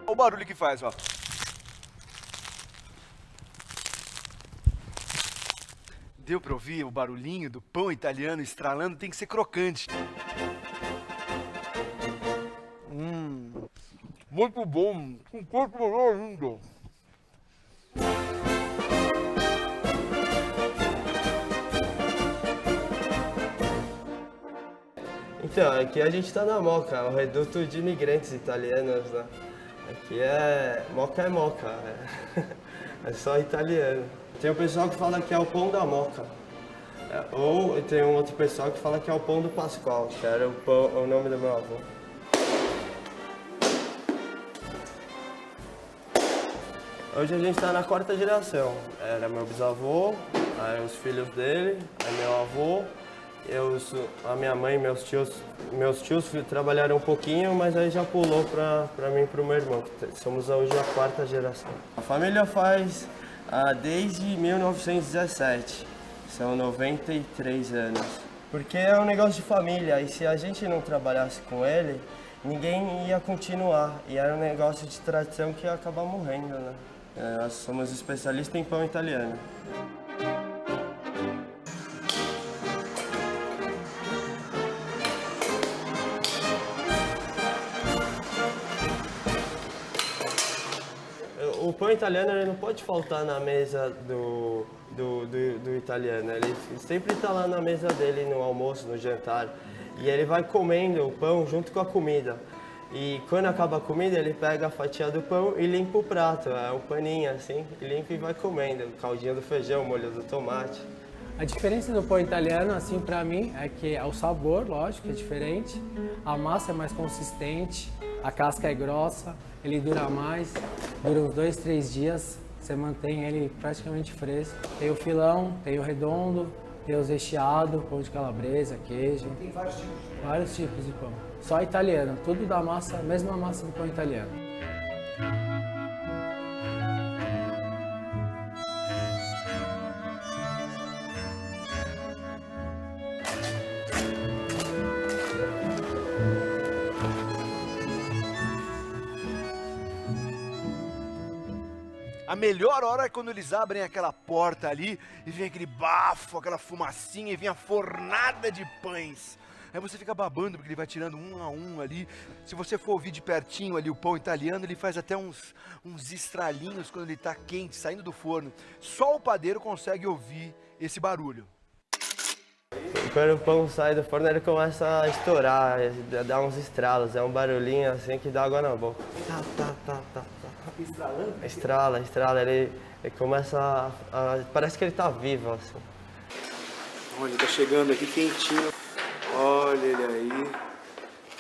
Olha o barulho que faz, ó. Deu pra ouvir o barulhinho do pão italiano estralando? Tem que ser crocante. Muito bom. Com corpo melhor ainda. Então, aqui a gente tá na Moca, o reduto de imigrantes italianos, né? Aqui é Moca, é só italiano. Tem o pessoal que fala que é o pão da Moca. Ou tem um outro pessoal que fala que é o pão do Pascoal, que era o nome do meu avô. Hoje a gente está na quarta geração. Era meu bisavô, aí os filhos dele, aí meu avô, a minha mãe e meus tios trabalharam um pouquinho, mas aí já pulou para mim e para o meu irmão. Somos hoje a quarta geração. A família faz desde 1917, são 93 anos. Porque é um negócio de família e se a gente não trabalhasse com ele, ninguém ia continuar. E era um negócio de tradição que ia acabar morrendo, né? Nós somos especialistas em pão italiano. O pão italiano ele não pode faltar na mesa do italiano. Ele sempre está lá na mesa dele, no almoço, no jantar. E ele vai comendo o pão junto com a comida. E quando acaba a comida, ele pega a fatia do pão e limpa o prato. É um paninho assim, e limpa e vai comendo. O caldinho do feijão, o molho do tomate. A diferença do pão italiano, assim, pra mim, é que o sabor, lógico, é diferente. A massa é mais consistente, a casca é grossa, ele dura mais, dura uns 2, 3 dias. Você mantém ele praticamente fresco. Tem o filão, tem o redondo, tem os recheados, pão de calabresa, queijo. Tem vários tipos. Vários tipos de pão. Só italiano, tudo da massa, mesma massa do pão italiano. A melhor hora é quando eles abrem aquela porta ali e vem aquele bafo, aquela fumacinha e vem a fornada de pães. Aí você fica babando porque ele vai tirando um a um ali. Se você for ouvir de pertinho ali o pão italiano, ele faz até uns estralinhos quando ele está quente, saindo do forno. Só o padeiro consegue ouvir esse barulho. Quando o pão sai do forno, ele começa a estourar, dá uns estralos, é um barulhinho assim que dá água na boca. Estralando? Estrala, ele começa parece que ele tá vivo assim. Olha, ele tá chegando aqui quentinho. Olha ele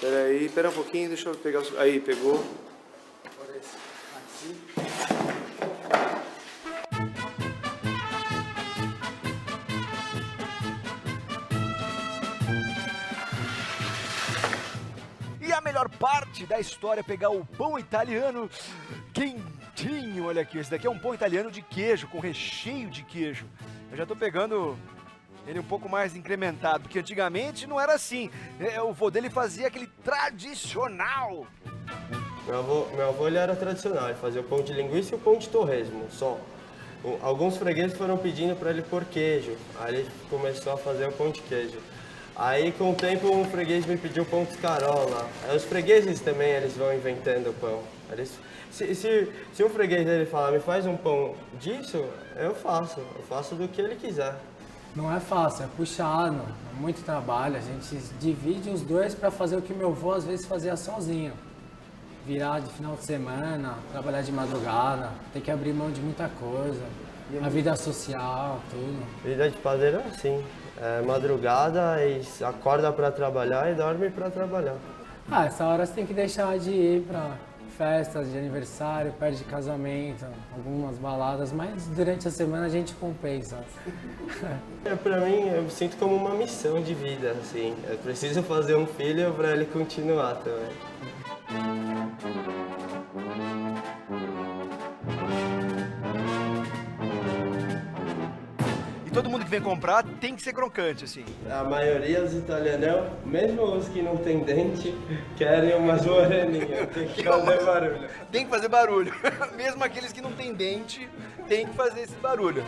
aí. Espera um pouquinho, deixa eu pegar o... Aí, pegou. Agora esse aqui. E a melhor parte da história é pegar o pão italiano quentinho. Olha aqui, esse daqui é um pão italiano de queijo, com recheio de queijo. Eu já tô pegando ele um pouco mais incrementado, porque antigamente não era assim. O vô dele fazia aquele tradicional. Meu avô ele era tradicional, ele fazia o pão de linguiça e o pão de torresmo, só. Alguns fregueses foram pedindo para ele pôr queijo, aí ele começou a fazer o pão de queijo. Aí com o tempo um freguês me pediu pão de escarola. Aí os fregueses também eles vão inventando o pão. Se um freguês dele falar, me faz um pão disso, eu faço do que ele quiser. Não é fácil, é puxado, é muito trabalho. A gente divide os dois para fazer o que meu avô às vezes fazia sozinho. Virar de final de semana, trabalhar de madrugada, ter que abrir mão de muita coisa. A vida social, tudo. Vida de padeiro é assim, é madrugada e acorda para trabalhar e dorme para trabalhar. Essa hora você tem que deixar de ir para festas de aniversário, perto de casamento, algumas baladas, mas durante a semana a gente compensa. Para mim, eu me sinto como uma missão de vida, assim. Eu preciso fazer um filho para ele continuar também. E todo mundo que vem comprar tem que ser crocante, assim. A maioria dos italianos, mesmo os que não tem dente, querem umas moreninhas. Tem que fazer barulho. Tem que fazer barulho. Mesmo aqueles que não tem dente, tem que fazer esse barulho.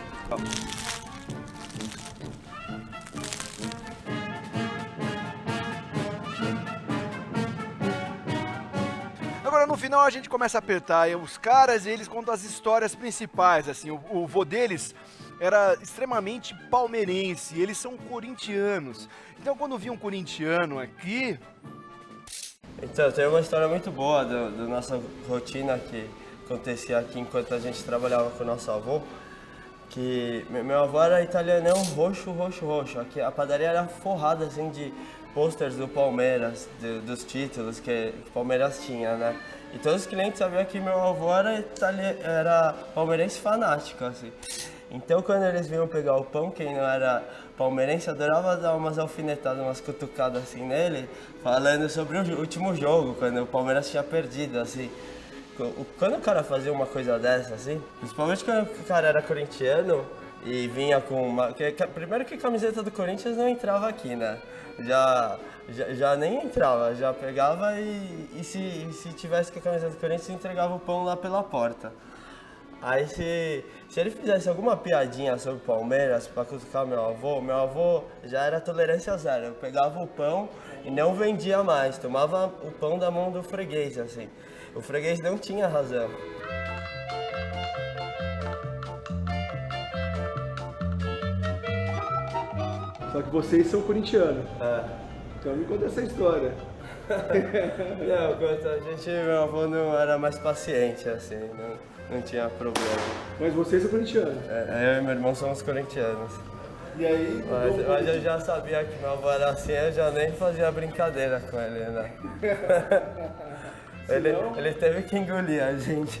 Agora no final a gente começa a apertar e os caras, eles contam as histórias principais, assim, o vô deles era extremamente palmeirense, eles são corintianos. Então quando vi um corintiano aqui... Então, tem uma história muito boa da nossa rotina que acontecia aqui enquanto a gente trabalhava com o nosso avô, que meu avô era italianão roxo. Aqui a padaria era forrada assim de posters do Palmeiras, dos títulos que o Palmeiras tinha, né? E todos os clientes sabiam que meu avô era palmeirense fanático, assim. Então, quando eles vinham pegar o pão, quem não era palmeirense adorava dar umas alfinetadas, umas cutucadas assim nele, falando sobre o último jogo, quando o Palmeiras tinha perdido, assim. Quando o cara fazia uma coisa dessa, assim, principalmente quando o cara era corintiano e vinha com uma... Primeiro que a camiseta do Corinthians não entrava aqui, né? Já nem entrava, já pegava e se tivesse com a camiseta do Corinthians, entregava o pão lá pela porta. Aí se ele fizesse alguma piadinha sobre o Palmeiras pra cutucar meu avô já era tolerância zero. Eu pegava o pão e não vendia mais, tomava o pão da mão do freguês, assim. O freguês não tinha razão. Só que vocês são corintianos. É. Então me conta essa história. Não, quanto a gente, meu avô não era mais paciente, assim, não tinha problema. Mas vocês são corintianos. Eu e meu irmão somos corintianos. E aí... Mas eu já sabia que meu avô era assim, eu já nem fazia brincadeira com ele, né? Ele teve que engolir a gente.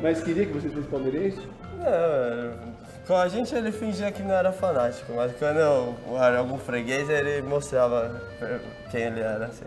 Mas queria que vocês fossem palmeirenses? Não, com a gente ele fingia que não era fanático, mas quando era algum freguês ele mostrava quem ele era, assim.